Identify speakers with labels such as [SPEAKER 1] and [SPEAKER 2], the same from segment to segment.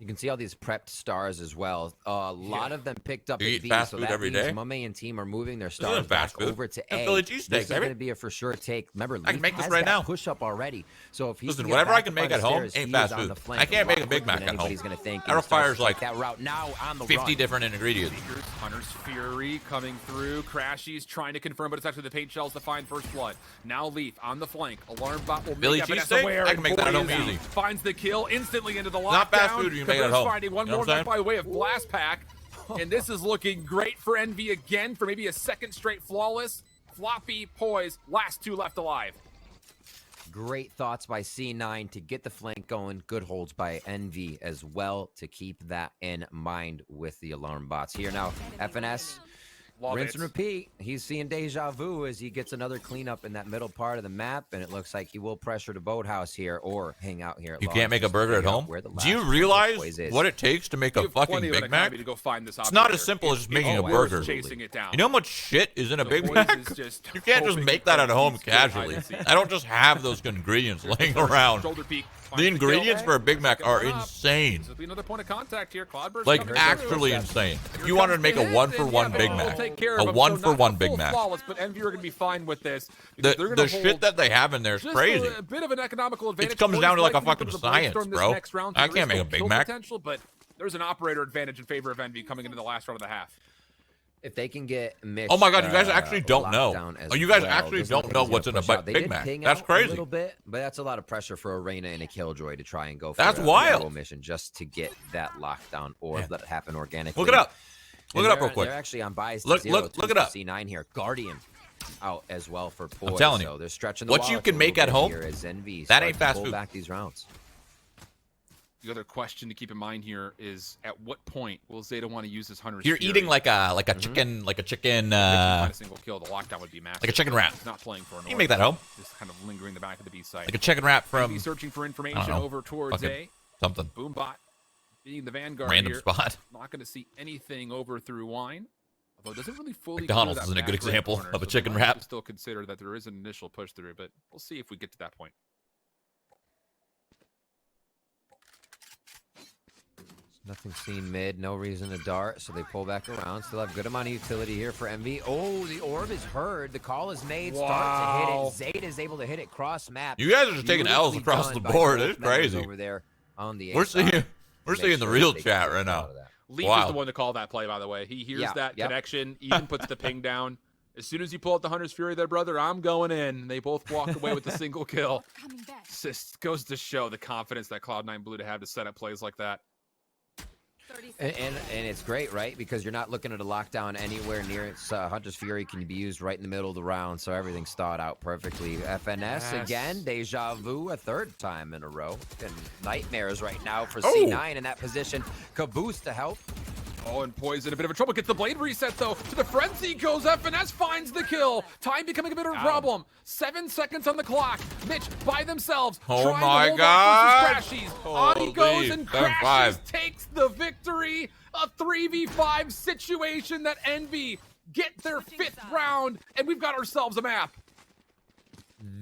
[SPEAKER 1] You can see all these prepped stars as well. A lot of them picked up
[SPEAKER 2] You
[SPEAKER 1] at
[SPEAKER 2] eat
[SPEAKER 1] V,
[SPEAKER 2] fast
[SPEAKER 1] so
[SPEAKER 2] food
[SPEAKER 1] that
[SPEAKER 2] every
[SPEAKER 1] means
[SPEAKER 2] day?
[SPEAKER 1] Mame and team are moving their
[SPEAKER 2] This
[SPEAKER 1] stars
[SPEAKER 2] isn't fast
[SPEAKER 1] back
[SPEAKER 2] food.
[SPEAKER 1] over to
[SPEAKER 2] That's
[SPEAKER 1] A.
[SPEAKER 2] Philly cheesesteaks,
[SPEAKER 1] This is
[SPEAKER 2] baby.
[SPEAKER 1] going to be a for sure take. Remember,
[SPEAKER 2] I can
[SPEAKER 1] Leaf
[SPEAKER 2] make this
[SPEAKER 1] has
[SPEAKER 2] right
[SPEAKER 1] that
[SPEAKER 2] now.
[SPEAKER 1] push up already. So if he
[SPEAKER 2] Listen,
[SPEAKER 1] can get
[SPEAKER 2] whatever I
[SPEAKER 1] back
[SPEAKER 2] can
[SPEAKER 1] up
[SPEAKER 2] make
[SPEAKER 1] on
[SPEAKER 2] at
[SPEAKER 1] the
[SPEAKER 2] home
[SPEAKER 1] stairs,
[SPEAKER 2] ain't
[SPEAKER 1] he
[SPEAKER 2] fast
[SPEAKER 1] is on
[SPEAKER 2] food.
[SPEAKER 1] the flank
[SPEAKER 2] I can't
[SPEAKER 1] a
[SPEAKER 2] make
[SPEAKER 1] lot
[SPEAKER 2] a Big
[SPEAKER 1] quicker
[SPEAKER 2] Mac
[SPEAKER 1] than
[SPEAKER 2] at home.
[SPEAKER 1] anybody's gonna think,
[SPEAKER 2] That
[SPEAKER 1] and it starts
[SPEAKER 2] requires
[SPEAKER 1] to
[SPEAKER 2] like
[SPEAKER 1] take that route now on the
[SPEAKER 2] 50
[SPEAKER 1] run.
[SPEAKER 2] different ingredients.
[SPEAKER 3] Hunter's Fury coming through. Crashy's trying to confirm, but it's actually the paint shells to find first blood. Now Leaf on the flank. Alarm bot will
[SPEAKER 2] Philly
[SPEAKER 3] make FNS
[SPEAKER 2] cheesesteak?
[SPEAKER 3] aware.
[SPEAKER 2] I can make that at home
[SPEAKER 3] Boy,
[SPEAKER 2] easy.
[SPEAKER 3] finds the kill instantly into the lockdown.
[SPEAKER 2] Not fast food, you can make it at
[SPEAKER 3] Caboose
[SPEAKER 2] home.
[SPEAKER 3] finding one
[SPEAKER 2] You know
[SPEAKER 3] more
[SPEAKER 2] what I'm
[SPEAKER 3] net by way of blast pack. And this is looking great for Envy again for maybe a second straight flawless. Floppy, poise, last two left alive.
[SPEAKER 1] Great thoughts by C9 to get the flank going. Good holds by Envy as well to keep that in mind with the alarm bots. Here now, FNS,
[SPEAKER 3] Love
[SPEAKER 1] rinse
[SPEAKER 3] it.
[SPEAKER 1] and repeat. He's seeing deja vu as he gets another cleanup in that middle part of the map, and it looks like he will pressure the boathouse here or hang out here at
[SPEAKER 2] You
[SPEAKER 1] large
[SPEAKER 2] can't make a
[SPEAKER 1] just to
[SPEAKER 2] burger at
[SPEAKER 1] figure out
[SPEAKER 2] home?
[SPEAKER 1] where the
[SPEAKER 2] Do you
[SPEAKER 1] last
[SPEAKER 2] realize
[SPEAKER 1] poise is.
[SPEAKER 2] what it takes to make
[SPEAKER 3] You
[SPEAKER 2] a
[SPEAKER 3] have
[SPEAKER 2] fucking
[SPEAKER 3] plenty of
[SPEAKER 2] Big
[SPEAKER 3] an
[SPEAKER 2] Mac?
[SPEAKER 3] economy to go find this
[SPEAKER 2] It's not
[SPEAKER 3] operator.
[SPEAKER 2] as simple as just
[SPEAKER 3] It's
[SPEAKER 2] making a
[SPEAKER 3] worth
[SPEAKER 2] burger.
[SPEAKER 3] chasing it down.
[SPEAKER 2] You know how much shit is in a
[SPEAKER 3] So
[SPEAKER 2] Big
[SPEAKER 3] Boys
[SPEAKER 2] Mac?
[SPEAKER 3] is just
[SPEAKER 2] You can't just
[SPEAKER 3] hoping
[SPEAKER 2] make that at
[SPEAKER 3] that
[SPEAKER 2] home
[SPEAKER 3] he's good hide
[SPEAKER 2] casually.
[SPEAKER 3] and seek.
[SPEAKER 2] I don't just have those ingredients laying around.
[SPEAKER 3] Shoulder peek.
[SPEAKER 2] The
[SPEAKER 3] finds kill.
[SPEAKER 2] ingredients for a Big Mac
[SPEAKER 3] Second
[SPEAKER 2] are
[SPEAKER 3] one up.
[SPEAKER 2] insane.
[SPEAKER 3] This will be another point of contact here. Cloudburst
[SPEAKER 2] Like
[SPEAKER 3] coming
[SPEAKER 2] actually
[SPEAKER 3] through.
[SPEAKER 2] insane. If
[SPEAKER 3] Here
[SPEAKER 2] you wanted to
[SPEAKER 3] comes
[SPEAKER 2] make
[SPEAKER 3] the
[SPEAKER 2] a
[SPEAKER 3] hit,
[SPEAKER 2] 1-for-1
[SPEAKER 3] and
[SPEAKER 2] Big
[SPEAKER 3] yeah,
[SPEAKER 2] Mac,
[SPEAKER 3] they'll take care
[SPEAKER 2] a
[SPEAKER 3] of him.
[SPEAKER 2] 1-for-1
[SPEAKER 3] So not
[SPEAKER 2] Big
[SPEAKER 3] full
[SPEAKER 2] Mac.
[SPEAKER 3] flawless, but Envy are going to be fine with this. because they're
[SPEAKER 2] The
[SPEAKER 3] gonna
[SPEAKER 2] shit
[SPEAKER 3] hold
[SPEAKER 2] that they have in there is
[SPEAKER 3] just
[SPEAKER 2] crazy.
[SPEAKER 3] A bit of an economical advantage.
[SPEAKER 2] It comes
[SPEAKER 3] Boys
[SPEAKER 2] down to like a
[SPEAKER 3] likely
[SPEAKER 2] fucking
[SPEAKER 3] put the brainstorm
[SPEAKER 2] science,
[SPEAKER 3] this
[SPEAKER 2] bro.
[SPEAKER 3] next round,
[SPEAKER 2] I
[SPEAKER 3] so
[SPEAKER 2] can't
[SPEAKER 3] there is
[SPEAKER 2] make a
[SPEAKER 3] no
[SPEAKER 2] Big
[SPEAKER 3] kill
[SPEAKER 2] Mac.
[SPEAKER 3] potential, but there's an operator advantage in favor of Envy coming into the last round of the half.
[SPEAKER 1] If they can get Mitch,
[SPEAKER 2] Oh my God, you guys actually don't know.
[SPEAKER 1] lockdown as
[SPEAKER 2] Oh, you guys
[SPEAKER 1] well,
[SPEAKER 2] actually
[SPEAKER 1] there's
[SPEAKER 2] don't
[SPEAKER 1] nothing
[SPEAKER 2] know
[SPEAKER 1] he's
[SPEAKER 2] what's
[SPEAKER 1] gonna
[SPEAKER 2] in a
[SPEAKER 1] push out. They
[SPEAKER 2] Big
[SPEAKER 1] did
[SPEAKER 2] Mac.
[SPEAKER 1] ping
[SPEAKER 2] That's
[SPEAKER 1] out
[SPEAKER 2] crazy.
[SPEAKER 1] a little bit, but that's a lot of pressure for Arena and a Killjoy to try and go for
[SPEAKER 2] That's
[SPEAKER 1] a
[SPEAKER 2] wild.
[SPEAKER 1] dual mission just to get that lockdown or
[SPEAKER 2] Yeah.
[SPEAKER 1] let it happen organically.
[SPEAKER 2] Look it up.
[SPEAKER 1] And
[SPEAKER 2] Look it up
[SPEAKER 1] they're-
[SPEAKER 2] real quick.
[SPEAKER 1] They're actually on bias.
[SPEAKER 2] Look it up.
[SPEAKER 1] C9 here. Guardian out as well for Poise.
[SPEAKER 2] I'm telling you,
[SPEAKER 1] so they're stretching the
[SPEAKER 2] what you
[SPEAKER 1] wallets
[SPEAKER 2] can
[SPEAKER 1] a
[SPEAKER 2] make
[SPEAKER 1] little
[SPEAKER 2] at
[SPEAKER 1] bit
[SPEAKER 2] home,
[SPEAKER 1] here as Envy
[SPEAKER 2] that
[SPEAKER 1] start
[SPEAKER 2] ain't
[SPEAKER 1] to
[SPEAKER 2] fast
[SPEAKER 1] pull
[SPEAKER 2] food.
[SPEAKER 1] back these rounds.
[SPEAKER 3] The other question to keep in mind here is at what point will Zeta want to use this Hunter's
[SPEAKER 2] You're
[SPEAKER 3] Fury?
[SPEAKER 2] eating like a chicken,
[SPEAKER 3] If they can find a single kill, the lockdown would be massive.
[SPEAKER 2] like a chicken wrap.
[SPEAKER 3] He's not playing for an
[SPEAKER 2] You can make that
[SPEAKER 3] order.
[SPEAKER 2] home.
[SPEAKER 3] Just kind of lingering in the back of the B site.
[SPEAKER 2] like a chicken wrap from
[SPEAKER 3] Envy searching for
[SPEAKER 2] I
[SPEAKER 3] information
[SPEAKER 2] don't know,
[SPEAKER 3] over towards
[SPEAKER 2] fucking
[SPEAKER 3] A.
[SPEAKER 2] something
[SPEAKER 3] Boombot being the vanguard
[SPEAKER 2] random
[SPEAKER 3] here.
[SPEAKER 2] spot.
[SPEAKER 3] Not going to see anything over through wine. Although it doesn't really fully
[SPEAKER 2] McDonald's
[SPEAKER 3] clear that
[SPEAKER 2] isn't a good
[SPEAKER 3] back right
[SPEAKER 2] example
[SPEAKER 3] corner,
[SPEAKER 2] of a
[SPEAKER 3] so they
[SPEAKER 2] chicken
[SPEAKER 3] might
[SPEAKER 2] wrap.
[SPEAKER 3] Still consider that there is an initial push through, but we'll see if we get to that point.
[SPEAKER 1] Nothing seen mid, no reason to dart, so they pull back around. Still have good amount of utility here for Envy. Oh, the orb is heard. The call is made. Start to hit it. Zeta is able to hit it cross map.
[SPEAKER 2] You guys are just taking L's
[SPEAKER 1] Beautifully
[SPEAKER 2] across
[SPEAKER 1] done
[SPEAKER 2] the
[SPEAKER 1] by
[SPEAKER 2] board.
[SPEAKER 1] both
[SPEAKER 2] It's
[SPEAKER 1] members
[SPEAKER 2] crazy.
[SPEAKER 1] over there on the A
[SPEAKER 2] We're
[SPEAKER 1] side
[SPEAKER 2] seeing
[SPEAKER 1] to
[SPEAKER 2] we're
[SPEAKER 1] make
[SPEAKER 2] seeing the
[SPEAKER 1] sure
[SPEAKER 2] real
[SPEAKER 1] they can
[SPEAKER 2] chat
[SPEAKER 1] get
[SPEAKER 2] right now.
[SPEAKER 1] out of that.
[SPEAKER 3] Leaf
[SPEAKER 2] Wow.
[SPEAKER 3] is the one to call that play, by the way. He hears
[SPEAKER 1] Yeah,
[SPEAKER 3] that
[SPEAKER 1] yep.
[SPEAKER 3] connection, even puts the ping down. As soon as you pull out the Hunter's Fury there, brother, I'm going in. And they both walk away with a single kill. Just goes to show the confidence that Cloud9 Blue to have to set up plays like that.
[SPEAKER 1] And it's great, right? Because you're not looking at a lockdown anywhere near it. Hunter's Fury can be used right in the middle of the round, so everything's thought out perfectly. FNS
[SPEAKER 3] Yes.
[SPEAKER 1] again, deja vu a third time in a row. And nightmares right now for
[SPEAKER 2] Oh.
[SPEAKER 1] C9 in that position. Caboose to help.
[SPEAKER 3] Oh, and Poise in a bit of a trouble. Gets the blade reset, though. To the frenzy goes. FNS finds the kill. Time becoming a bit of a problem. 7 seconds on the clock. Mitch by themselves.
[SPEAKER 2] Oh
[SPEAKER 3] trying to
[SPEAKER 2] my
[SPEAKER 3] hold
[SPEAKER 2] God.
[SPEAKER 3] off versus Crashies. On he goes,
[SPEAKER 2] Holy
[SPEAKER 3] and
[SPEAKER 2] 7-5.
[SPEAKER 3] Crashies takes the victory. A 3v5 situation that Envy get their 5th round, and we've got ourselves a map.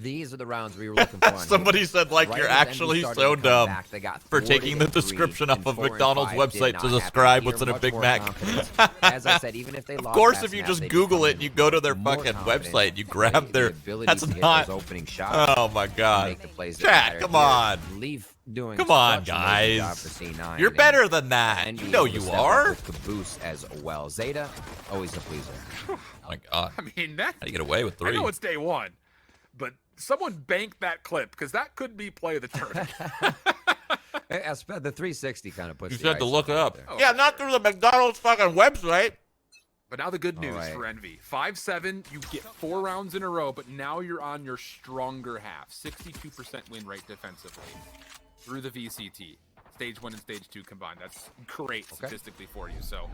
[SPEAKER 1] These are the rounds we were looking for. on here.
[SPEAKER 2] Somebody said like
[SPEAKER 1] Right
[SPEAKER 2] you're
[SPEAKER 1] as Envy
[SPEAKER 2] actually
[SPEAKER 1] started
[SPEAKER 2] so
[SPEAKER 1] to come
[SPEAKER 2] dumb
[SPEAKER 1] back, they got
[SPEAKER 2] for
[SPEAKER 1] 4
[SPEAKER 2] taking
[SPEAKER 1] to
[SPEAKER 2] the
[SPEAKER 1] 3,
[SPEAKER 2] description
[SPEAKER 1] and
[SPEAKER 2] off of
[SPEAKER 1] 4 and
[SPEAKER 2] McDonald's
[SPEAKER 1] 5 did
[SPEAKER 2] website
[SPEAKER 1] not
[SPEAKER 2] to
[SPEAKER 1] happen
[SPEAKER 2] describe
[SPEAKER 1] here.
[SPEAKER 2] what's in a
[SPEAKER 1] Much
[SPEAKER 2] Big
[SPEAKER 1] more
[SPEAKER 2] Mac.
[SPEAKER 1] confidence. As I said, even if they
[SPEAKER 2] Of
[SPEAKER 1] lost
[SPEAKER 2] course,
[SPEAKER 1] last
[SPEAKER 2] if you
[SPEAKER 1] map,
[SPEAKER 2] just
[SPEAKER 1] they
[SPEAKER 2] Google
[SPEAKER 1] become
[SPEAKER 2] it, you go to their
[SPEAKER 1] more
[SPEAKER 2] fucking
[SPEAKER 1] confident.
[SPEAKER 2] website, you grab
[SPEAKER 1] The
[SPEAKER 2] their.
[SPEAKER 1] ability
[SPEAKER 2] That's
[SPEAKER 1] to hit
[SPEAKER 2] not.
[SPEAKER 1] those opening shots.
[SPEAKER 2] Oh my
[SPEAKER 1] to
[SPEAKER 2] God.
[SPEAKER 1] make the plays that
[SPEAKER 2] Chat,
[SPEAKER 1] matter
[SPEAKER 2] come
[SPEAKER 1] here.
[SPEAKER 2] on.
[SPEAKER 1] Leaf doing
[SPEAKER 2] Come on,
[SPEAKER 1] such an amazing job
[SPEAKER 2] guys.
[SPEAKER 1] for C9,
[SPEAKER 2] You're
[SPEAKER 1] and
[SPEAKER 2] better than that.
[SPEAKER 1] Envy
[SPEAKER 2] You know
[SPEAKER 1] able to
[SPEAKER 2] you
[SPEAKER 1] step up
[SPEAKER 2] are.
[SPEAKER 1] with Caboose as well. Zeta, always a pleaser.
[SPEAKER 2] Oh my God.
[SPEAKER 3] I mean, that.
[SPEAKER 2] How do you get away with 3?
[SPEAKER 3] I know it's day one, but someone banked that clip because that could be play of the tournament.
[SPEAKER 1] The 360 kind of puts
[SPEAKER 2] You
[SPEAKER 1] the
[SPEAKER 2] said to
[SPEAKER 1] icing
[SPEAKER 2] look it
[SPEAKER 1] on
[SPEAKER 2] up.
[SPEAKER 1] there.
[SPEAKER 3] Oh,
[SPEAKER 2] Yeah,
[SPEAKER 3] for
[SPEAKER 2] not
[SPEAKER 3] sure.
[SPEAKER 2] through the McDonald's fucking website.
[SPEAKER 3] But now the good
[SPEAKER 1] All
[SPEAKER 3] news
[SPEAKER 1] right.
[SPEAKER 3] for Envy. 5-7, you get 4 rounds in a row, but now you're on your stronger half. 62% win rate defensively through the VCT. Stage 1 and Stage 2 combined. That's great statistically for you. So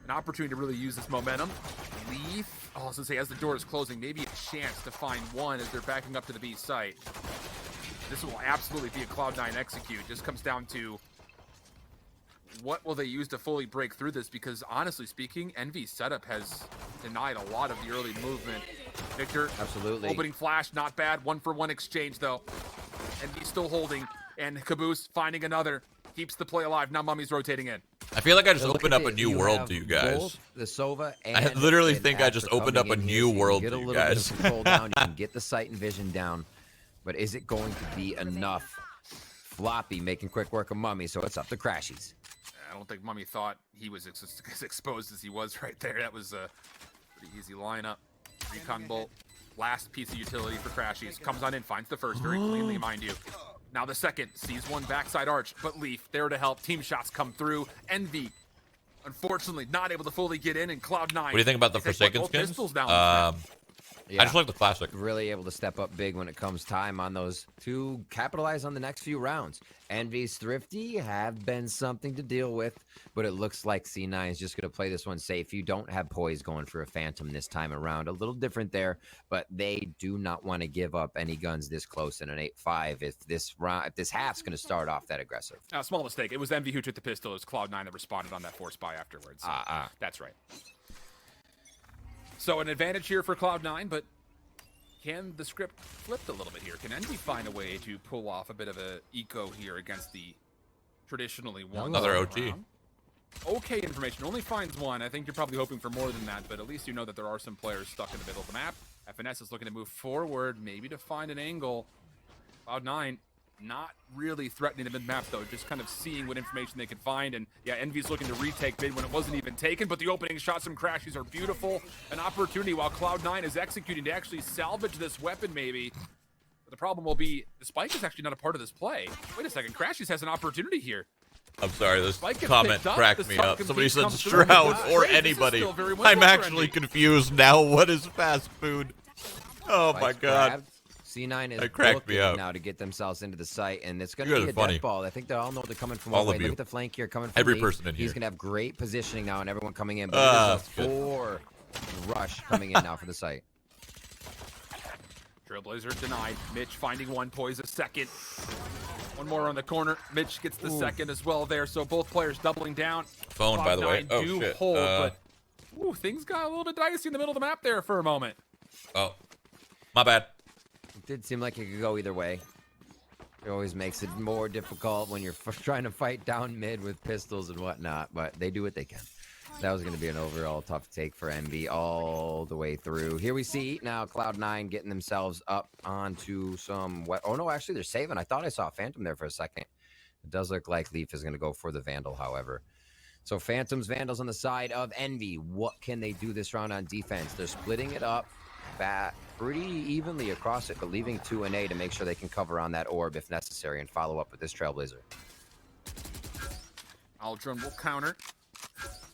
[SPEAKER 3] an opportunity to really use this momentum. Leaf, I was going to say, as the door is closing, maybe a chance to find one as they're backing up to the B site. This will absolutely be a Cloud9 execute. Just comes down to what will they use to fully break through this? Because honestly speaking, Envy's setup has denied a lot of the early movement. Victor,
[SPEAKER 1] Absolutely.
[SPEAKER 3] opening flash, not bad. 1-for-1 exchange though. Envy still holding, and Caboose finding another. Keeps the play alive. Now Mummy's rotating in.
[SPEAKER 2] I feel like I just
[SPEAKER 1] So look
[SPEAKER 2] opened
[SPEAKER 1] at
[SPEAKER 2] up a
[SPEAKER 1] it.
[SPEAKER 2] new
[SPEAKER 1] You
[SPEAKER 2] world
[SPEAKER 1] have
[SPEAKER 2] to you guys.
[SPEAKER 1] both the Sova and
[SPEAKER 2] I literally
[SPEAKER 1] an
[SPEAKER 2] think I just
[SPEAKER 1] Astra
[SPEAKER 2] opened up
[SPEAKER 1] coming
[SPEAKER 2] a
[SPEAKER 1] in
[SPEAKER 2] new
[SPEAKER 1] here, so you can
[SPEAKER 2] world
[SPEAKER 1] get
[SPEAKER 2] to
[SPEAKER 1] a
[SPEAKER 2] you
[SPEAKER 1] little bit of
[SPEAKER 2] guys.
[SPEAKER 1] control down. You can get the sight and vision down, but is it going to be enough? Floppy making quick work of Mummy, so it's up to Crashies.
[SPEAKER 3] I don't think Mummy thought he was as exposed as he was right there. That was a pretty easy lineup. Recon bolt. Last piece of utility for Crashies. Comes on in, finds the first very cleanly, mind you. Now the second, sees one backside arch, but Leaf there to help. Team shots come through. Envy, unfortunately, not able to fully get in, and Cloud9.
[SPEAKER 2] What do you think about the
[SPEAKER 3] They take,
[SPEAKER 2] Forsaken
[SPEAKER 3] both
[SPEAKER 2] skins?
[SPEAKER 3] pistols down.
[SPEAKER 2] I just like the classic.
[SPEAKER 1] Really able to step up big when it comes time on those to capitalize on the next few rounds. Envy's Thrifty have been something to deal with, but it looks like C9 is just going to play this one safe. You don't have Poise going for a Phantom this time around. A little different there, but they do not want to give up any guns this close in an 8-5 if this half's going to start off that aggressive.
[SPEAKER 3] Small mistake. It was Envy who took the pistol. It was Cloud9 that responded on that force buy afterwards. That's right. So an advantage here for Cloud9, but can the script flip a little bit here? Can Envy find a way to pull off a bit of a eco here against the traditionally one?
[SPEAKER 2] Another OT.
[SPEAKER 3] Round? Okay information. Only finds one. I think you're probably hoping for more than that, but at least you know that there are some players stuck in the middle of the map. FNS is looking to move forward, maybe to find an angle. Cloud9 not really threatening the mid-map, though, just kind of seeing what information they can find. And, yeah, Envy's looking to retake mid when it wasn't even taken, but the opening shots from Crashies are beautiful. An opportunity while Cloud9 is executing to actually salvage this weapon, maybe. But the problem will be the spike is actually not a part of this play. Wait a second, Crashies has an opportunity here.
[SPEAKER 2] I'm sorry, this
[SPEAKER 3] Spike gets
[SPEAKER 2] comment
[SPEAKER 3] picked up,
[SPEAKER 2] cracked
[SPEAKER 3] the
[SPEAKER 2] me
[SPEAKER 3] Falcon
[SPEAKER 2] up. Somebody
[SPEAKER 3] Beat
[SPEAKER 2] said
[SPEAKER 3] comes through,
[SPEAKER 2] Shroud
[SPEAKER 3] but
[SPEAKER 2] or
[SPEAKER 3] this is
[SPEAKER 2] anybody.
[SPEAKER 3] still very winnable
[SPEAKER 2] I'm
[SPEAKER 3] for
[SPEAKER 2] actually
[SPEAKER 3] Envy.
[SPEAKER 2] confused now. What is fast food? Oh my
[SPEAKER 1] Spike's
[SPEAKER 2] god.
[SPEAKER 1] grabbed. C9 is
[SPEAKER 2] That cracked me
[SPEAKER 1] looking
[SPEAKER 2] up.
[SPEAKER 1] now to get themselves into the site, and it's going
[SPEAKER 2] You
[SPEAKER 1] to
[SPEAKER 2] guys
[SPEAKER 1] be
[SPEAKER 2] are
[SPEAKER 1] a
[SPEAKER 2] funny.
[SPEAKER 1] death ball. I think they all know they're coming from
[SPEAKER 2] All
[SPEAKER 1] all the way.
[SPEAKER 2] of you.
[SPEAKER 1] Look at the flank here coming from
[SPEAKER 2] Every
[SPEAKER 1] Lee.
[SPEAKER 2] person in
[SPEAKER 1] He's
[SPEAKER 2] here.
[SPEAKER 1] going to have great positioning now, and everyone coming in. But
[SPEAKER 2] That's
[SPEAKER 1] there's a
[SPEAKER 2] good.
[SPEAKER 1] 4 rush coming in now for the site.
[SPEAKER 3] Trailblazer denied. Mitch finding one, Poise a second. One more on the corner. Mitch gets the second as well there, so both players doubling down.
[SPEAKER 2] Phone, by the way.
[SPEAKER 3] Cloud9
[SPEAKER 2] Oh,
[SPEAKER 3] do
[SPEAKER 2] shit.
[SPEAKER 3] hold, but things got a little bit dicey in the middle of the map there for a moment.
[SPEAKER 2] Oh, my bad.
[SPEAKER 1] It did seem like it could go either way. It always makes it more difficult when you're trying to fight down mid with pistols and whatnot, but they do what they can. That was going to be an overall tough take for Envy all the way through. Here we see now Cloud9 getting themselves up onto some... Oh, no, actually, they're saving. I thought I saw a Phantom there for a second. It does look like Leaf is going to go for the Vandal, however. So Phantoms, Vandals on the side of Envy. What can they do this round on defense? They're splitting it up pretty evenly across it, but leaving 2 and A to make sure they can cover on that orb if necessary and follow up with this Trailblazer.
[SPEAKER 3] Aldrin will counter.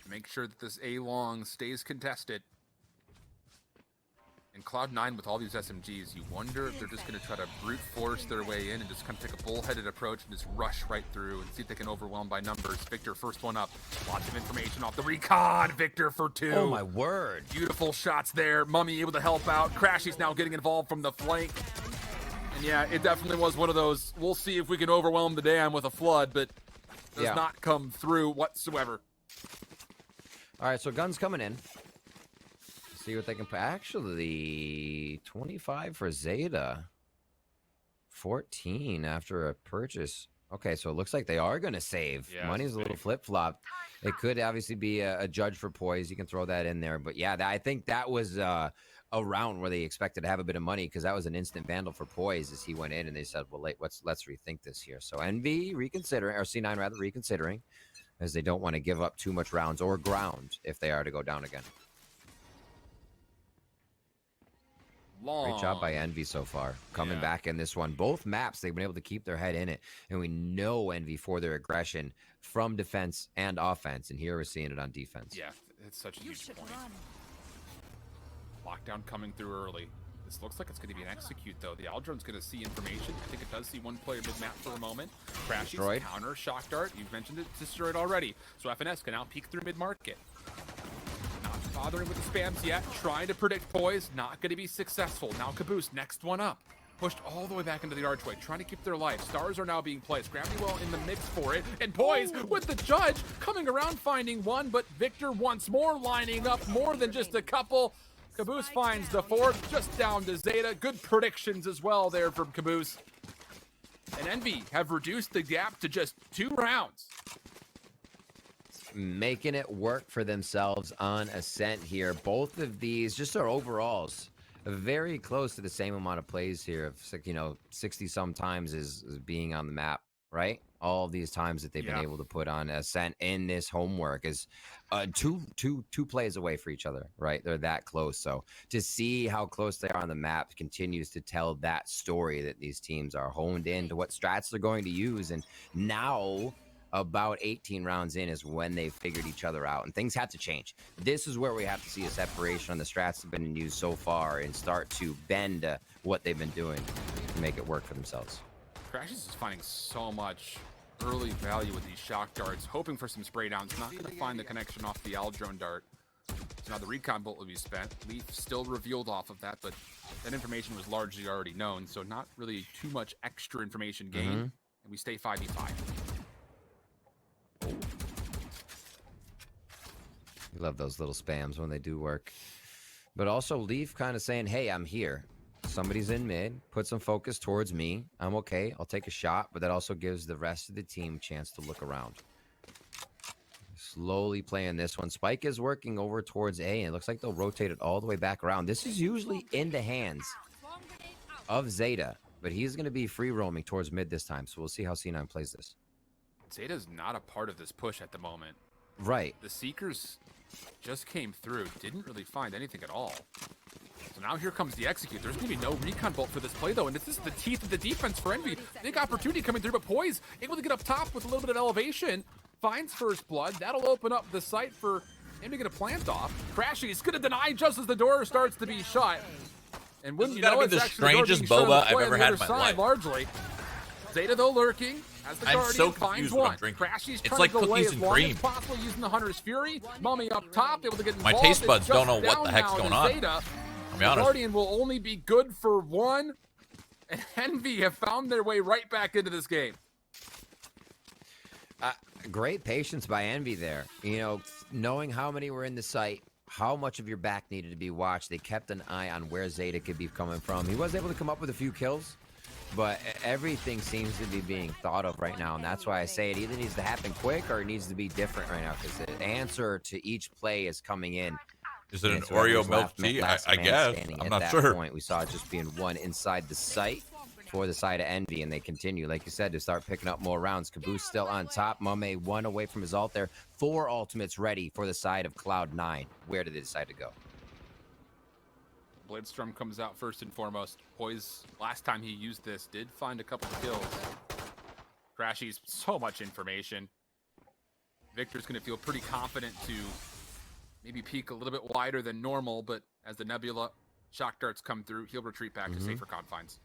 [SPEAKER 3] Make sure that this A-long stays contested. And Cloud9 with all these SMGs, you wonder if they're just going to try to brute force their way in and just kind of take a bullheaded approach and just rush right through and see if they can overwhelm by numbers. Victor, first one up. Lots of information off the recon. Victor for 2.
[SPEAKER 1] Oh, my word.
[SPEAKER 3] Beautiful shots there. Mummy able to help out. Crashy's now getting involved from the flank. And yeah, it definitely was one of those, we'll see if we can overwhelm the dam with a flood, but does not come through whatsoever.
[SPEAKER 1] All right, so guns coming in. See what they can put. Actually, 25 for Zeta. 14 after a purchase. Okay, so it looks like they are going to save.
[SPEAKER 3] Yeah,
[SPEAKER 1] Money's a little flip-flop. It could obviously be a judge for Poise. You can throw that in there. But yeah, I think that was a round where they expected to have a bit of money because that was an instant vandal for Poise as he went in and they said, well, let's rethink this here. So Envy reconsidering, or C9 rather, reconsidering, as they don't want to give up too much rounds or ground if they are to go down again. Great job by Envy so far. Coming back in this one. Both maps, they've been able to keep their head in it. And we know Envy for their aggression from defense and offense. And here we're seeing it on defense.
[SPEAKER 3] Yeah, it's such a huge point. Lockdown coming through early. This looks like it's going to be an execute, though. The Aldron's going to see information. I think it does see one player mid-map for a moment. Crashes, counter, shock dart. You've mentioned it, destroyed already. So FNS can now peek through mid-market. Not bothering with the spams yet. Trying to predict Poise. Not going to be successful. Now Caboose, next one up. Pushed all the way back into the archway. Trying to keep their life. Stars are now being placed. Gravitywell in the mix for it. And Poise with the judge coming around finding one. But Victor once more lining up more than just a couple. Caboose finds the 4th, just down to Zeta. Good predictions as well there from Caboose. and Envy have reduced the gap to just 2 rounds.
[SPEAKER 1] Making it work for themselves on Ascent here. Both of these, just our overalls, very close to the same amount of plays here. Of 60 some times is being on the map, right? All of these times that they've been able to put on Ascent in this homework is two plays away for each other, right? They're that close. So to see how close they are on the map continues to tell that story that these teams are honed in to what strats they're going to use. And now, about 18 rounds in, is when they figured each other out, and things had to change. This is where we have to see a separation on the strats that have been used so far and start to bend what they've been doing to make it work for themselves.
[SPEAKER 3] Crashes is finding so much early value with these shock darts, hoping for some spray downs, not going to find the connection off the Aldrone dart. So now the recon bolt will be spent. Leaf still revealed off of that, but that information was largely already known, so not really too much extra information gained, and we stay 5v5.
[SPEAKER 1] You love those little spams when they do work. But also Leaf kind of saying, hey, I'm here. Somebody's in mid. Put some focus towards me. I'm okay. I'll take a shot. But that also gives the rest of the team a chance to look around. Slowly playing this one. Spike is working over towards A, and it looks like they'll rotate it all the way back around. This is usually in the hands of Zeta, but he's going to be free roaming towards mid this time. So we'll see how C9 plays this.
[SPEAKER 3] Zeta's not a part of this push at the moment.
[SPEAKER 1] Right.
[SPEAKER 3] The Seekers just came through, didn't really find anything at all. So now here comes the execute. There's going to be no recon bolt for this play, though, and this is the teeth of the defense for Envy. Big opportunity coming through, but Poise able to get up top with a little bit of elevation. Finds first blood. That'll open up the site for him to get a plant off. Crashy's going to deny just as the door starts to be shut. And when you know it's
[SPEAKER 2] the
[SPEAKER 3] actually the door
[SPEAKER 2] strangest
[SPEAKER 3] being shut
[SPEAKER 2] boba
[SPEAKER 3] on the play
[SPEAKER 2] I've ever
[SPEAKER 3] on the
[SPEAKER 2] had
[SPEAKER 3] other
[SPEAKER 2] in my
[SPEAKER 3] side,
[SPEAKER 2] life.
[SPEAKER 3] largely. Zeta, though, lurking. As the
[SPEAKER 2] I'm
[SPEAKER 3] Guardian
[SPEAKER 2] so
[SPEAKER 3] finds
[SPEAKER 2] confused what
[SPEAKER 3] one.
[SPEAKER 2] I'm drinking.
[SPEAKER 3] Crashy's
[SPEAKER 2] It's
[SPEAKER 3] trying
[SPEAKER 2] like
[SPEAKER 3] to go away
[SPEAKER 2] cookies
[SPEAKER 3] as
[SPEAKER 2] and
[SPEAKER 3] long
[SPEAKER 2] cream.
[SPEAKER 3] as possible using the Hunter's Fury. Mummy up top, able to get
[SPEAKER 2] My
[SPEAKER 3] involved.
[SPEAKER 2] taste buds
[SPEAKER 3] It's
[SPEAKER 2] don't
[SPEAKER 3] just
[SPEAKER 2] know what
[SPEAKER 3] down
[SPEAKER 2] the heck's
[SPEAKER 3] now
[SPEAKER 2] going
[SPEAKER 3] to
[SPEAKER 2] on.
[SPEAKER 3] Zeta.
[SPEAKER 2] I'll be
[SPEAKER 3] The
[SPEAKER 2] honest.
[SPEAKER 3] Guardian will only be good for one. And Envy have found their way right back into this game.
[SPEAKER 1] Great patience by Envy there. You know, knowing how many were in the site, how much of your back needed to be watched. They kept an eye on where Zeta could be coming from. He was able to come up with a few kills, but everything seems to be being thought of right now, and that's why I say it either needs to happen quick or it needs to be different right now, because the answer to each play is coming in.
[SPEAKER 2] Is it an
[SPEAKER 1] And so whoever's
[SPEAKER 2] Oreo milk
[SPEAKER 1] last
[SPEAKER 2] tea?
[SPEAKER 1] last
[SPEAKER 2] I
[SPEAKER 1] man
[SPEAKER 2] guess.
[SPEAKER 1] standing
[SPEAKER 2] I'm
[SPEAKER 1] at
[SPEAKER 2] not
[SPEAKER 1] that
[SPEAKER 2] sure.
[SPEAKER 1] point, we saw it just being one inside the site for the side of Envy, and they continue, like you said, to start picking up more rounds. Caboose still on top. Mame 1 away from his ult there. 4 ultimates ready for the side of Cloud9. Where did they decide to go?
[SPEAKER 3] Bladestorm comes out first and foremost. Poise, last time he used this, did find a couple of kills. Crashy's so much information. Victor's going to feel pretty confident to maybe peek a little bit wider than normal, but as the Nebula shock darts come through, he'll retreat back to safer confines.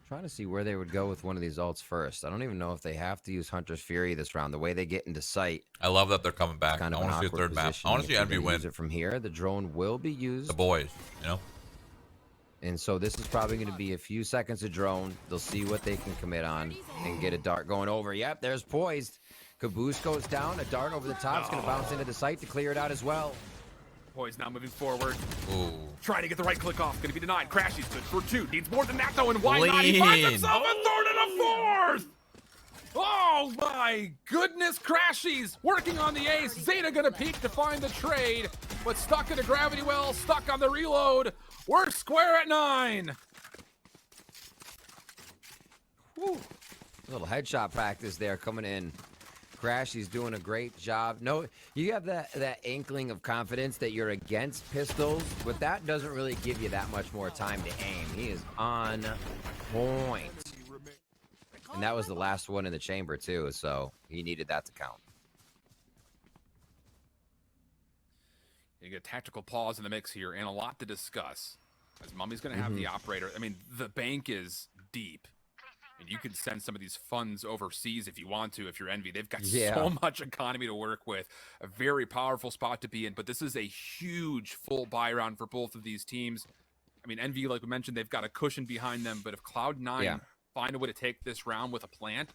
[SPEAKER 1] Trying to see where they would go with one of these ults first. I don't even know if they have to use Hunter's Fury this round. The way they get into sight,
[SPEAKER 2] I love that they're coming back.
[SPEAKER 1] kind
[SPEAKER 2] I
[SPEAKER 1] of an
[SPEAKER 2] want to see a
[SPEAKER 1] awkward
[SPEAKER 2] third map.
[SPEAKER 1] position.
[SPEAKER 2] I want to see
[SPEAKER 1] If
[SPEAKER 2] Envy
[SPEAKER 1] they're gonna
[SPEAKER 2] win.
[SPEAKER 1] use it from here. The drone will be used.
[SPEAKER 2] The boys, you know?
[SPEAKER 1] And so this is probably going to be a few seconds of drone. They'll see what they can commit on and get a dart going over. Yep, there's Poised. Caboose goes down. A dart over the top is going to bounce into the site to clear it out as well.
[SPEAKER 3] Poise now moving forward.
[SPEAKER 2] Ooh.
[SPEAKER 3] Trying to get the right click off. Going to be denied. Crashy's good for 2. Needs more than that, though. And why not? He finds
[SPEAKER 2] Lean.
[SPEAKER 3] himself a third and a fourth! Oh, my goodness. Crashy's working on the ace. Zeta going to peek to find the trade. But stuck in a gravity well. Stuck on the reload. We're square at 9.
[SPEAKER 1] Woo. A little headshot practice there coming in. Crash, he's doing a great job. No, you have that inkling of confidence that you're against pistols, but that doesn't really give you that much more time to aim. He is on point. And that was the last one in the chamber, too, so he needed that to count.
[SPEAKER 3] You get a tactical pause in the mix here and a lot to discuss. As Mummy's going to have the operator. I mean, the bank is deep. And you could send some of these funds overseas if you want to, if you're Envy. They've got so much economy to work with. A very powerful spot to be in. But this is a huge full buy round for both of these teams. I mean, Envy, like we mentioned, they've got a cushion behind them. But if Cloud9 find a way to take this round with a plant,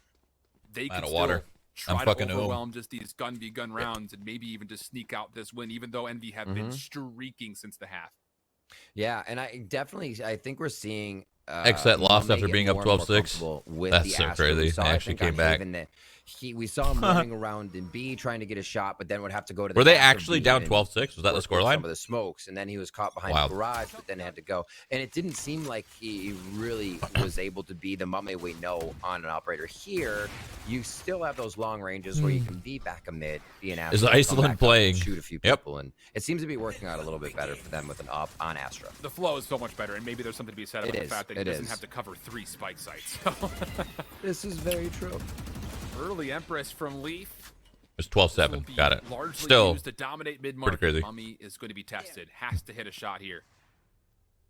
[SPEAKER 3] they can still try to overwhelm just these gun v gun rounds and maybe even just sneak out this win, even though Envy have been streaking since the half.
[SPEAKER 1] Yeah, and I think we're seeing
[SPEAKER 4] Exet lost
[SPEAKER 1] Mame
[SPEAKER 4] after
[SPEAKER 1] get
[SPEAKER 4] being up
[SPEAKER 1] more and more
[SPEAKER 4] 12-6.
[SPEAKER 1] comfortable with
[SPEAKER 4] That's
[SPEAKER 1] the
[SPEAKER 4] so
[SPEAKER 1] Astra. We
[SPEAKER 4] crazy.
[SPEAKER 1] saw,
[SPEAKER 4] They
[SPEAKER 1] I
[SPEAKER 4] actually
[SPEAKER 1] think, on
[SPEAKER 4] came back.
[SPEAKER 1] Haven that we saw him running around in B trying to get a shot, but then would have to go to the
[SPEAKER 4] Were they
[SPEAKER 1] back of
[SPEAKER 4] actually
[SPEAKER 1] B
[SPEAKER 4] down
[SPEAKER 1] and
[SPEAKER 4] 12-6? Was that the
[SPEAKER 1] work with
[SPEAKER 4] scoreline?
[SPEAKER 1] some of the smokes, and then he was caught behind
[SPEAKER 4] Wild.
[SPEAKER 1] the garage, but then had to go. And it didn't seem like he really was able to be the Mame we know on an operator. Here, you still have those long ranges where you can be back a mid, be an Astra,
[SPEAKER 4] Is
[SPEAKER 1] come
[SPEAKER 4] Iceland
[SPEAKER 1] back up
[SPEAKER 4] playing?
[SPEAKER 1] and shoot a few
[SPEAKER 4] Yep.
[SPEAKER 1] people, and it seems to be working out a little bit better for them with an up on Astra.
[SPEAKER 3] The flow is so much better, and maybe there's something to be said about the fact that he doesn't have to cover 3 spike sites.
[SPEAKER 1] This is very true.
[SPEAKER 3] Early Empress from Leaf.
[SPEAKER 4] It's 12-7. Got it.
[SPEAKER 3] Largely
[SPEAKER 4] Still
[SPEAKER 3] used to dominate mid-market.
[SPEAKER 4] crazy.
[SPEAKER 3] Mummy is going to be tested. Has to hit a shot here.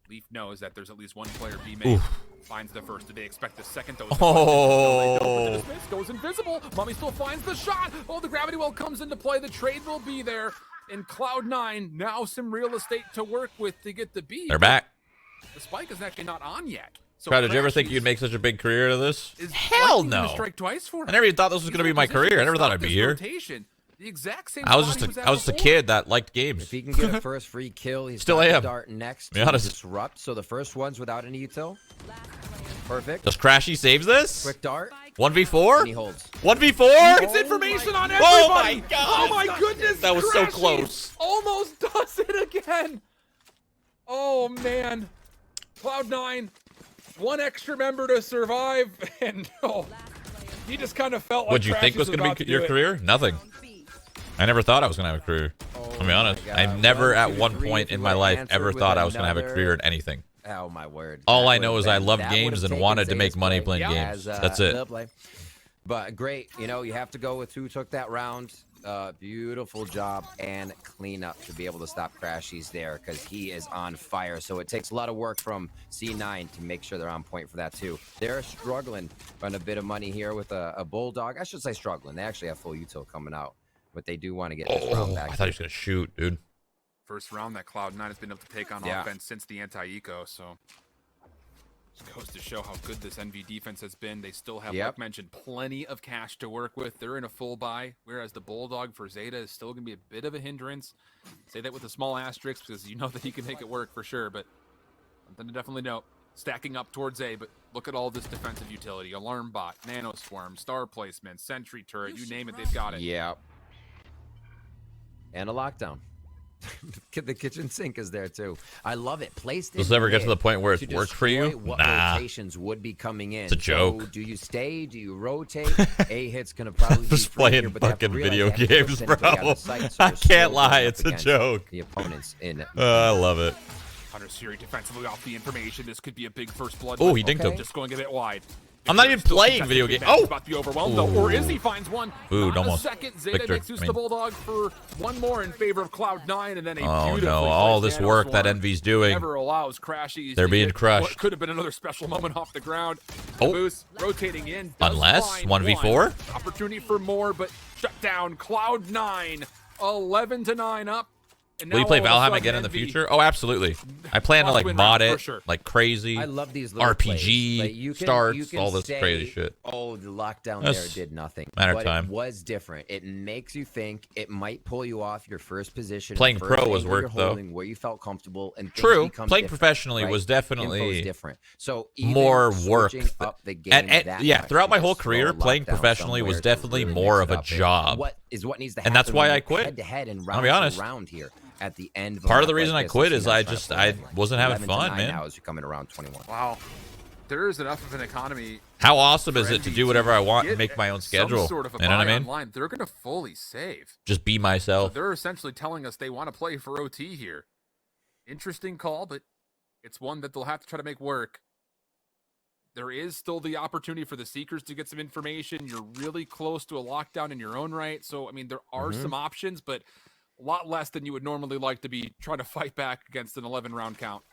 [SPEAKER 3] Leaf knows that there's at least one player B made. Finds the first. Do they expect the second? Though.
[SPEAKER 4] Oh.
[SPEAKER 3] No, they don't. Goes invisible. Mummy still finds the shot. Oh, the gravity well comes into play. The trade will be there. In Cloud9, now some real estate to work with to get the B.
[SPEAKER 4] They're back.
[SPEAKER 3] The spike is actually not on yet. So
[SPEAKER 4] Crowd, did you ever think you'd make such a big career out of this?
[SPEAKER 3] Is
[SPEAKER 4] Hell
[SPEAKER 3] Lightning gonna
[SPEAKER 4] no.
[SPEAKER 3] strike twice for him?
[SPEAKER 4] I never even thought this was going to be my career. I never thought I'd be here.
[SPEAKER 3] Rotation. The exact same
[SPEAKER 4] I was
[SPEAKER 3] spot
[SPEAKER 4] just
[SPEAKER 3] he
[SPEAKER 4] a, I was just a
[SPEAKER 3] before.
[SPEAKER 4] kid that liked games.
[SPEAKER 1] If he can get a first free kill, he's
[SPEAKER 4] Still
[SPEAKER 1] got the
[SPEAKER 4] am.
[SPEAKER 1] dart next.
[SPEAKER 4] Be honest.
[SPEAKER 1] Disrupt. So the first one's without any util. Perfect.
[SPEAKER 4] Does Crashy saves this?
[SPEAKER 1] Quick dart.
[SPEAKER 4] 1v4?
[SPEAKER 1] And he holds.
[SPEAKER 4] 1v4?
[SPEAKER 3] It's information on everybody.
[SPEAKER 4] Oh my god!
[SPEAKER 3] Oh my goodness!
[SPEAKER 4] That was so
[SPEAKER 3] Crashy
[SPEAKER 4] close.
[SPEAKER 3] Almost does it again. Oh man. Cloud9, one extra member to survive, and he just kind of felt like
[SPEAKER 4] What'd you think was going to be your career? Nothing. I never thought I was going to have a career. I'll be honest. I never at one point in my life ever thought I was going to have a career in anything.
[SPEAKER 1] Oh my word.
[SPEAKER 4] All
[SPEAKER 1] That
[SPEAKER 4] I know
[SPEAKER 1] would've
[SPEAKER 4] is I
[SPEAKER 1] been-
[SPEAKER 4] loved
[SPEAKER 1] that
[SPEAKER 4] games
[SPEAKER 1] would've
[SPEAKER 4] and
[SPEAKER 1] taken
[SPEAKER 4] wanted to make
[SPEAKER 1] Zeta's
[SPEAKER 4] money
[SPEAKER 1] play
[SPEAKER 4] playing games.
[SPEAKER 1] as,
[SPEAKER 4] That's it.
[SPEAKER 1] the play. But great, you know, you have to go with who took that round. Beautiful job and cleanup to be able to stop Crashies there because he is on fire. So it takes a lot of work from C9 to make sure they're on point for that too. They're struggling on a bit of money here with a Bulldog. I should say struggling. They actually have full util coming out, but they do want to get this round back.
[SPEAKER 4] I thought he was going to shoot, dude.
[SPEAKER 3] First round that Cloud9 has been able to take on offense since the anti-eco, so just goes to show how good this NV defense has been. They still have, like mentioned, plenty of cash to work with. They're in a full buy, whereas the Bulldog for Zeta is still going to be a bit of a hindrance. Say that with a small asterisk because you know that he can make it work for sure, but something to definitely note. Stacking up towards A, but look at all this defensive utility. Alarm bot, nano swarm, star placement, sentry turret, you name it, they've got it.
[SPEAKER 1] Yeah. And a lockdown. The kitchen sink is there too. I love it. Placed.
[SPEAKER 4] Does it ever get to the point where it's worked for you?
[SPEAKER 1] What
[SPEAKER 4] Nah.
[SPEAKER 1] rotations would be coming in?
[SPEAKER 4] It's a joke.
[SPEAKER 1] So do you stay? Do you rotate? A hit's gonna probably be
[SPEAKER 4] Just
[SPEAKER 1] free
[SPEAKER 4] playing
[SPEAKER 1] here, but they have to
[SPEAKER 4] fucking
[SPEAKER 1] realize
[SPEAKER 4] video
[SPEAKER 1] they have to
[SPEAKER 4] games,
[SPEAKER 1] push
[SPEAKER 4] bro.
[SPEAKER 1] anybody out of sight, so
[SPEAKER 4] I
[SPEAKER 1] they're still
[SPEAKER 4] can't lie,
[SPEAKER 1] going up
[SPEAKER 4] it's a
[SPEAKER 1] against
[SPEAKER 4] joke.
[SPEAKER 1] The opponents in.
[SPEAKER 4] I love it.
[SPEAKER 3] Hunter Siri defensively off the information. This could be a big first blood.
[SPEAKER 4] Oh, he dinked him.
[SPEAKER 3] Just going a bit wide.
[SPEAKER 4] I'm not even
[SPEAKER 3] Still
[SPEAKER 4] playing
[SPEAKER 3] contesting
[SPEAKER 4] video
[SPEAKER 3] big
[SPEAKER 4] game.
[SPEAKER 3] match,
[SPEAKER 4] Oh!
[SPEAKER 3] about to be overwhelmed though, or is he finds one?
[SPEAKER 4] Ooh,
[SPEAKER 3] Not
[SPEAKER 4] almost.
[SPEAKER 3] a second. Zeta
[SPEAKER 4] Victor,
[SPEAKER 3] makes use
[SPEAKER 4] I
[SPEAKER 3] of the
[SPEAKER 4] mean.
[SPEAKER 3] Bulldog for one more in favor of Cloud9, and then a
[SPEAKER 4] Oh
[SPEAKER 3] beautifully
[SPEAKER 4] no, all
[SPEAKER 3] placed
[SPEAKER 4] this
[SPEAKER 3] nano
[SPEAKER 4] work that
[SPEAKER 3] swarm
[SPEAKER 4] Envy's doing.
[SPEAKER 3] never allows Crashies.
[SPEAKER 4] They're
[SPEAKER 3] to
[SPEAKER 4] being
[SPEAKER 3] get
[SPEAKER 4] crushed.
[SPEAKER 3] What could have been another special moment off the ground.
[SPEAKER 4] Oh.
[SPEAKER 3] Caboose rotating in. does
[SPEAKER 4] Unless
[SPEAKER 3] find
[SPEAKER 4] 1v4?
[SPEAKER 3] one. Opportunity for more, but shut down. Cloud9, 11-9 up. And
[SPEAKER 4] Will you
[SPEAKER 3] now
[SPEAKER 4] play
[SPEAKER 3] all of a
[SPEAKER 4] Valheim
[SPEAKER 3] sudden
[SPEAKER 4] again in the
[SPEAKER 3] Envy
[SPEAKER 4] future? Oh, absolutely. I plan to
[SPEAKER 3] Must
[SPEAKER 4] like
[SPEAKER 3] win
[SPEAKER 4] mod
[SPEAKER 3] round
[SPEAKER 4] it
[SPEAKER 3] for sure.
[SPEAKER 4] like crazy.
[SPEAKER 1] I love these little
[SPEAKER 4] RPG
[SPEAKER 1] plays. Like, you can
[SPEAKER 4] starts, all this
[SPEAKER 1] say,
[SPEAKER 4] crazy shit.
[SPEAKER 1] Oh, the lockdown
[SPEAKER 4] That's
[SPEAKER 1] there did nothing.
[SPEAKER 4] matter of
[SPEAKER 1] but
[SPEAKER 4] time.
[SPEAKER 1] It was different. It makes you think. It might pull you off your first position.
[SPEAKER 4] Playing
[SPEAKER 1] first
[SPEAKER 4] pro was
[SPEAKER 1] angle you're
[SPEAKER 4] work, though.
[SPEAKER 1] holding, where you felt comfortable and things
[SPEAKER 4] True.
[SPEAKER 1] become
[SPEAKER 4] Playing
[SPEAKER 1] different,
[SPEAKER 4] professionally
[SPEAKER 1] right?
[SPEAKER 4] was definitely
[SPEAKER 1] Info's different. So even
[SPEAKER 4] more work.
[SPEAKER 1] switching up the game
[SPEAKER 4] And
[SPEAKER 1] that
[SPEAKER 4] yeah,
[SPEAKER 1] much,
[SPEAKER 4] throughout my
[SPEAKER 1] you
[SPEAKER 4] whole
[SPEAKER 1] just
[SPEAKER 4] career,
[SPEAKER 1] throw a
[SPEAKER 4] playing
[SPEAKER 1] lockdown
[SPEAKER 4] professionally was
[SPEAKER 1] somewhere to
[SPEAKER 4] definitely
[SPEAKER 1] really
[SPEAKER 4] more
[SPEAKER 1] mix
[SPEAKER 4] of
[SPEAKER 1] it
[SPEAKER 4] a
[SPEAKER 1] up.
[SPEAKER 4] job.
[SPEAKER 1] What needs to
[SPEAKER 4] And that's
[SPEAKER 1] happen
[SPEAKER 4] why
[SPEAKER 1] when
[SPEAKER 4] I
[SPEAKER 1] you
[SPEAKER 4] quit.
[SPEAKER 1] Head to head and
[SPEAKER 4] I'll be honest.
[SPEAKER 1] round here at the end of a
[SPEAKER 4] Part of the
[SPEAKER 1] map
[SPEAKER 4] reason
[SPEAKER 1] like
[SPEAKER 4] I
[SPEAKER 1] this,
[SPEAKER 4] quit
[SPEAKER 1] I've
[SPEAKER 4] is
[SPEAKER 1] seen
[SPEAKER 4] I
[SPEAKER 1] that
[SPEAKER 4] just
[SPEAKER 1] try
[SPEAKER 4] I
[SPEAKER 1] to play.
[SPEAKER 4] wasn't having
[SPEAKER 1] 11 to
[SPEAKER 4] fun,
[SPEAKER 1] 9
[SPEAKER 4] man.
[SPEAKER 1] Now as you come in around 21.
[SPEAKER 3] Wow. There is enough of an economy.
[SPEAKER 4] How awesome is
[SPEAKER 3] for
[SPEAKER 4] it to
[SPEAKER 3] Envy
[SPEAKER 4] do whatever I want
[SPEAKER 3] get
[SPEAKER 4] and make my own
[SPEAKER 3] some
[SPEAKER 4] schedule?
[SPEAKER 3] Sort of a
[SPEAKER 4] You know what I
[SPEAKER 3] buy
[SPEAKER 4] mean?
[SPEAKER 3] Online. They're going to fully save.
[SPEAKER 4] Just be
[SPEAKER 3] So
[SPEAKER 4] myself.
[SPEAKER 3] they're essentially telling us they want to play for OT here. Interesting call, but it's one that they'll have to try to make work. There is still the opportunity for the Seekers to get some information. You're really close to a lockdown in your own right. So, I mean, there are some options, but a lot less than you would normally like to be trying to fight back against an 11-round count.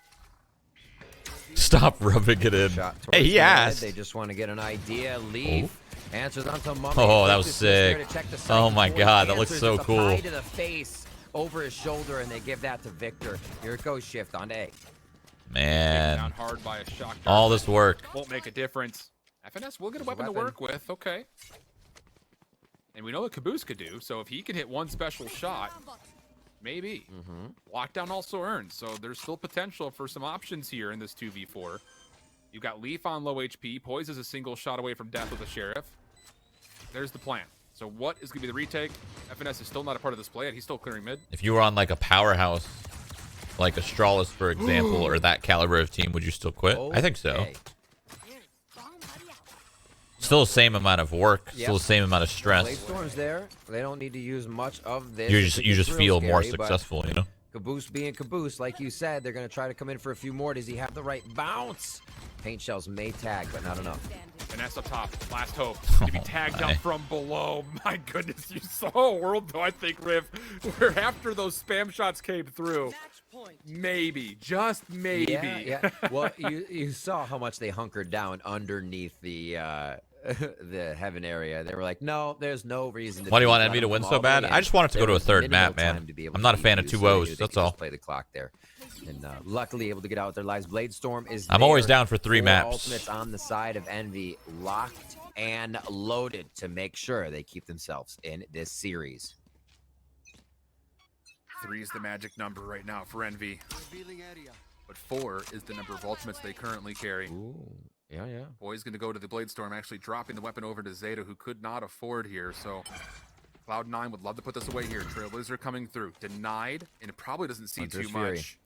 [SPEAKER 4] Stop rubbing it in.
[SPEAKER 1] Shot
[SPEAKER 4] Hey,
[SPEAKER 1] towards
[SPEAKER 4] he
[SPEAKER 1] the head.
[SPEAKER 4] asked.
[SPEAKER 1] They just want to get an idea. Leave. Answers onto Mummy.
[SPEAKER 4] Oh, that
[SPEAKER 1] Quick
[SPEAKER 4] was
[SPEAKER 1] assist there
[SPEAKER 4] sick.
[SPEAKER 1] to check the sight
[SPEAKER 4] Oh my
[SPEAKER 1] before he
[SPEAKER 4] God, that looks
[SPEAKER 1] answers.
[SPEAKER 4] so
[SPEAKER 1] It's a
[SPEAKER 4] cool.
[SPEAKER 1] pie to the face over his shoulder, and they give that to Victor. Here it goes, shift on A.
[SPEAKER 3] Taken
[SPEAKER 4] Man,
[SPEAKER 3] down hard by a shock dart.
[SPEAKER 4] all this work.
[SPEAKER 3] Won't make a difference. FNS will get a weapon to
[SPEAKER 1] weapon.
[SPEAKER 3] work with. Okay. And we know what Caboose could do, so if he can hit one special shot, Maybe. Lockdown also earns, so there's still potential for some options here in this 2v4. You've got Leaf on low HP. Poise is a single shot away from death with a Sheriff. There's the plan. So what is going to be the retake? FNS is still not a part of this play, and he's still clearing mid.
[SPEAKER 4] If you were on like a powerhouse, like Astralis, for example, or that caliber of team, would you still quit? I think so. Still the same amount of work, still the same amount of stress.
[SPEAKER 1] Blade Storm's there. They don't need to use much of this.
[SPEAKER 4] You just feel more successful, you know?
[SPEAKER 1] Caboose being Caboose, like you said, they're going to try to come in for a few more. Does he have the right bounce? Paint shells may tag, but not enough.
[SPEAKER 3] Finesse up top. Last hope. To be tagged up from below. My goodness, you saw a world, though, I think, Riff, where after those spam shots came through, maybe, just maybe.
[SPEAKER 1] Yeah. Well, you saw how much they hunkered down underneath the heaven area. They were like, no, there's no reason to.
[SPEAKER 4] Why do you want Envy to win so bad? I just want it to go to a third map, man. I'm not a fan of 2-0s. That's all.
[SPEAKER 1] Play the clock there. And luckily able to get out with their lives. Blade Storm is
[SPEAKER 4] I'm always down for 3 maps.
[SPEAKER 1] Ultimates on the side of Envy, locked and loaded to make sure they keep themselves in this series.
[SPEAKER 3] 3 is the magic number right now for Envy. But 4 is the number of ultimates they currently carry.
[SPEAKER 1] Ooh, yeah.
[SPEAKER 3] Boy's going to go to the Blade Storm, actually dropping the weapon over to Zeta, who could not afford here. So Cloud9 would love to put this away here. Trailblazer coming through. Denied, and it probably doesn't see
[SPEAKER 1] Hunter's
[SPEAKER 3] too
[SPEAKER 1] Fury.
[SPEAKER 3] much.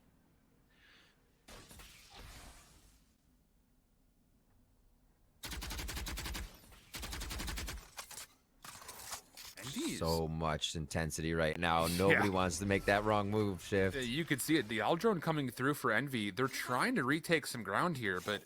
[SPEAKER 1] So much intensity right now. Nobody wants to make that wrong move, Shift.
[SPEAKER 3] You could see it. The Aldrone coming through for Envy. They're trying to retake some ground here, but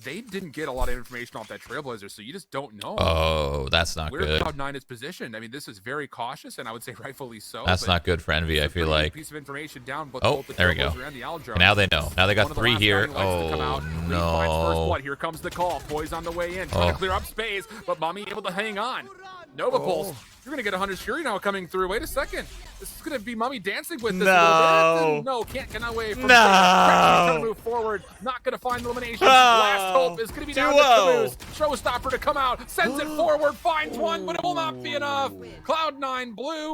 [SPEAKER 3] they didn't get a lot of information off that Trailblazer, so you just don't know.
[SPEAKER 4] Oh, that's not
[SPEAKER 3] where
[SPEAKER 4] good.
[SPEAKER 3] Cloud9 is positioned. I mean, this is very cautious, and I would say rightfully so.
[SPEAKER 4] That's not good for Envy, I feel like.
[SPEAKER 3] Piece of information down, but
[SPEAKER 4] oh, there we go.
[SPEAKER 3] The
[SPEAKER 4] now they know. Now they got 3 here. Oh, no.
[SPEAKER 3] First, here comes the call. Boy's on the way in, trying to clear up space, but Mummy able to hang on. Nova Pulse. You're going to get 100 Fury now coming through. Wait a second. This is going to be Mummy dancing with this a little bit. No, can't get away from trying to move forward. Not going to find elimination. Last hope is going to be down to Caboose. Showstopper to come out. Sends it forward. Finds one, but it will not be enough. Cloud9 blue.